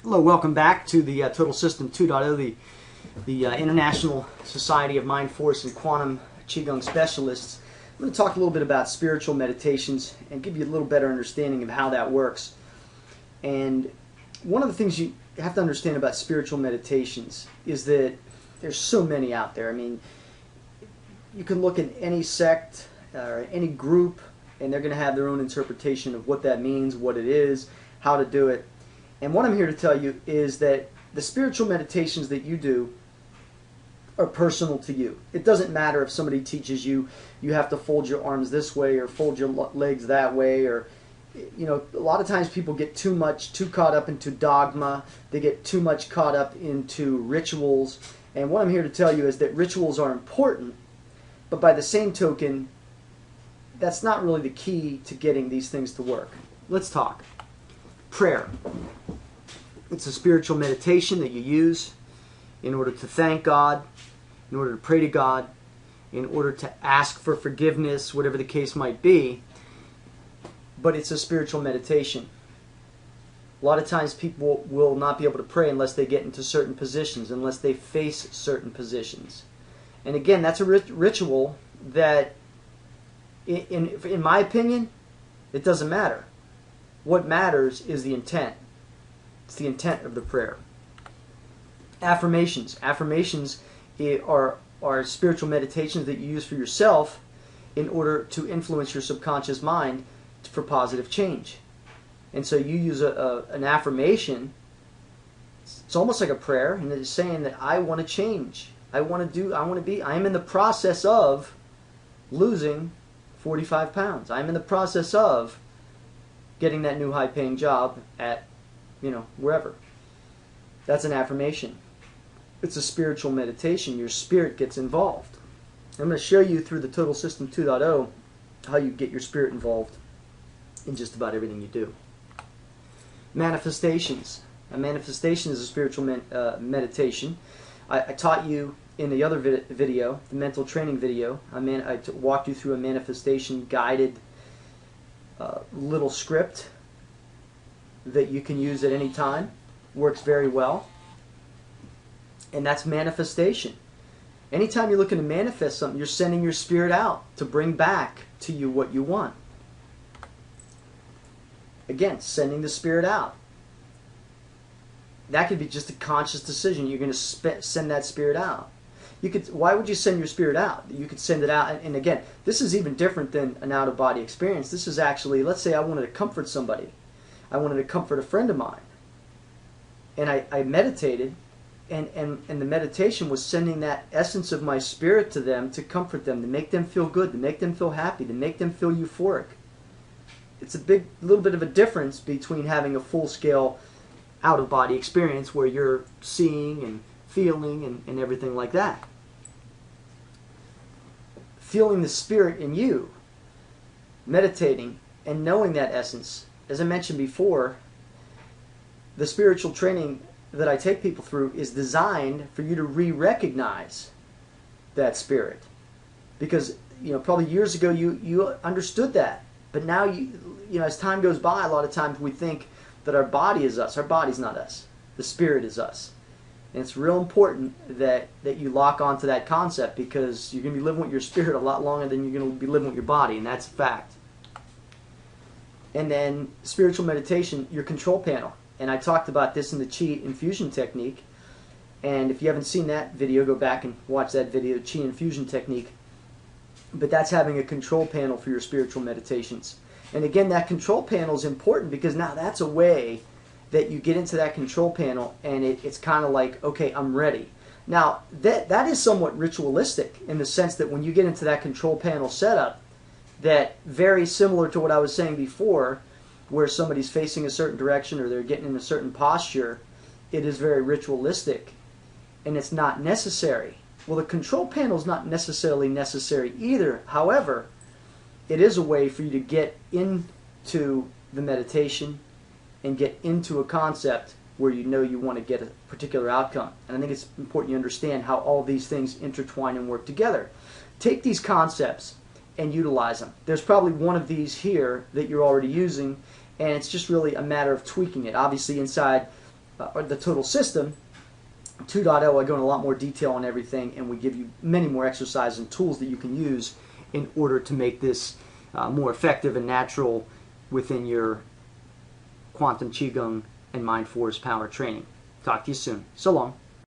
Hello, welcome back to the Total System 2.0, the International Society of Mind, Force, and Quantum Qigong Specialists. I'm going to talk a little bit about spiritual meditations and give you a little better understanding of how that works. And one of the things you have to understand about spiritual meditations is that there's so many out there. I mean, you can look at any sect or any group, and they're going to have their own interpretation of what that means, what it is, how to do it. And what I'm here to tell you is that the spiritual meditations that you do are personal to you. It doesn't matter if somebody teaches you you have to fold your arms this way or fold your legs that way, or a lot of times people get too caught up into dogma. They get too much caught up into rituals. And what I'm here to tell you is that rituals are important, but by the same token, that's not really the key to getting these things to work. Let's talk. Prayer. It's a spiritual meditation that you use in order to thank God, in order to pray to God, in order to ask for forgiveness, whatever the case might be. But it's a spiritual meditation. A lot of times people will not be able to pray unless they get into certain positions, unless they face certain positions. And again, that's a ritual that, in my opinion, it doesn't matter. What matters is the intent. It's the intent of the prayer. Affirmations. Affirmations are spiritual meditations that you use for yourself in order to influence your subconscious mind for positive change. And so you use an affirmation. It's almost like a prayer, and it's saying that I want to change. I am in the process of losing 45 pounds. I'm in the process of getting that new high-paying job at, wherever. That's an affirmation. It's a spiritual meditation. Your spirit gets involved. I'm going to show you through the Total System 2.0 how you get your spirit involved in just about everything you do. Manifestations. A manifestation is a spiritual meditation. I taught you in the other video, the mental training video, I walked you through a manifestation guided little script that you can use at any time. Works very well. And that's manifestation. Anytime you're looking to manifest something, you're sending your spirit out to bring back to you what you want. Again, sending the spirit out. That could be just a conscious decision. You're going to send that spirit out. Why would you send your spirit out? You could send it out, and again, this is even different than an out-of-body experience. This is actually, let's say I wanted to comfort somebody. I wanted to comfort a friend of mine. And I meditated, and the meditation was sending that essence of my spirit to them to comfort them, to make them feel good, to make them feel happy, to make them feel euphoric. It's a little bit of a difference between having a full-scale out-of-body experience where you're seeing and feeling and everything like that. Feeling the spirit in you, meditating, and knowing that essence. As I mentioned before, the spiritual training that I take people through is designed for you to re-recognize that spirit. Because, probably years ago you understood that. But now, as time goes by, a lot of times we think that our body is us. Our body's not us. The spirit is us. And it's real important that you lock onto that concept, because you're going to be living with your spirit a lot longer than you're going to be living with your body, and that's a fact. And then spiritual meditation, your control panel. And I talked about this in the Qi infusion technique. And if you haven't seen that video, go back and watch that video, Qi infusion technique. But that's having a control panel for your spiritual meditations. And again, that control panel is important because now that's a way that you get into that control panel, and it's kind of like, okay, I'm ready. Now, that is somewhat ritualistic in the sense that when you get into that control panel setup, that very similar to what I was saying before, where somebody's facing a certain direction or they're getting in a certain posture, it is very ritualistic, and it's not necessary. Well, the control panel is not necessarily necessary either. However, it is a way for you to get into the meditation and get into a concept where you want to get a particular outcome. And I think it's important you understand how all these things intertwine and work together. Take these concepts and utilize them. There's probably one of these here that you're already using, and it's just really a matter of tweaking it. Obviously inside or the total system. 2.0, I go in a lot more detail on everything, and we give you many more exercises and tools that you can use in order to make this more effective and natural within your quantum qigong and mind force power training. Talk to you soon. So long.